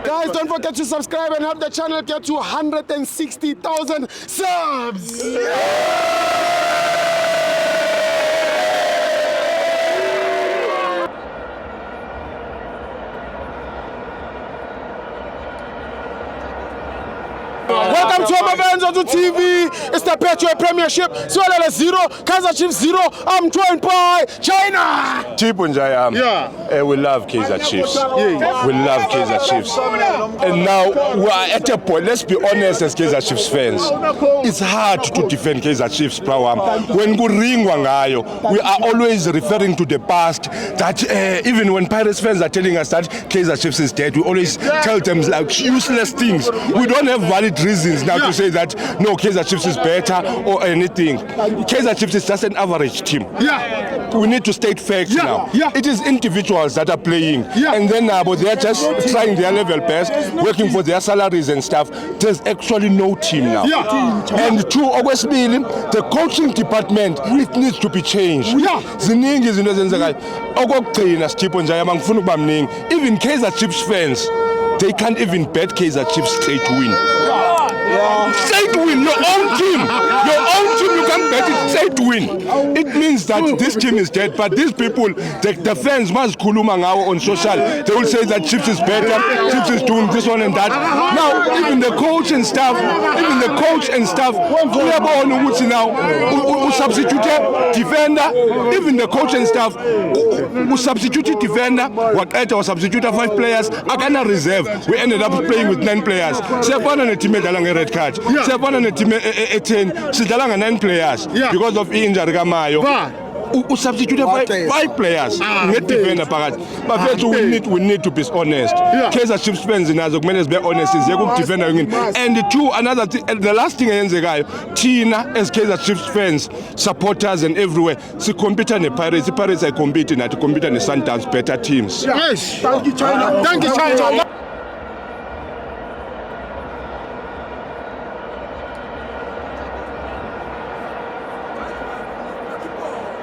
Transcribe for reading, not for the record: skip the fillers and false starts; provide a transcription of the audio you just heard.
Guys, don't forget to subscribe and help the channel get to 160,000 subs. Welcome to Amavenzo to TV. It's the Petro Premiership. Swalele 0, Kaizer Chiefs 0. I'm joined by China. Chipunjayam. Yeah. We love Kaizer Chiefs. We love Kaizer Chiefs. And now we are at a point, let's be honest as Kaizer Chiefs fans. It's hard to defend Kaizer Chiefs, Prawam. When we are always referring to the past. That even when Pirates fans are telling us that Kaizer Chiefs is dead, we always tell them like useless things. We don't have valid reasons now to say that no, Kaizer Chiefs is better or anything. Kaizer Chiefs is just an average team. We need to state facts now. It is individuals that are playing, and then but they are just trying their level best, working for their salaries and stuff. There's actually no team now. And two, obviously, the coaching department, it needs to be changed. Ziningi izinto ezenzekayo. Okugcina Sipho Njayama ngifuna ukuba mningi. Even Kaizer Chiefs fans, they can't even bet Kaizer Chiefs straight win. Straight win, your own team, you can't bet it straight win. It means that this team is dead, but these people, the fans must kuluma ngawo on social. They will say that Chiefs is better, Chiefs is doing this one and that. Now, even the coach and staff, now, substitute defender, even the coach and staff, who substituted defender, or substituted 5 players, Agana reserve. We ended up playing with 9 players. Red card. Seven and team 10. Sidalanga 9 players because of injury Gamayo. Who substituted 5 players. But we need to be honest. Kaizer Chiefs fans in Azok be honest is defender. And the last thing Tina as Kaizer Chiefs fans, supporters and everywhere, she compete in the Pirates. The Pirates are competing at the Sundowns better teams. Yes. Thank you, China. Thank you, China.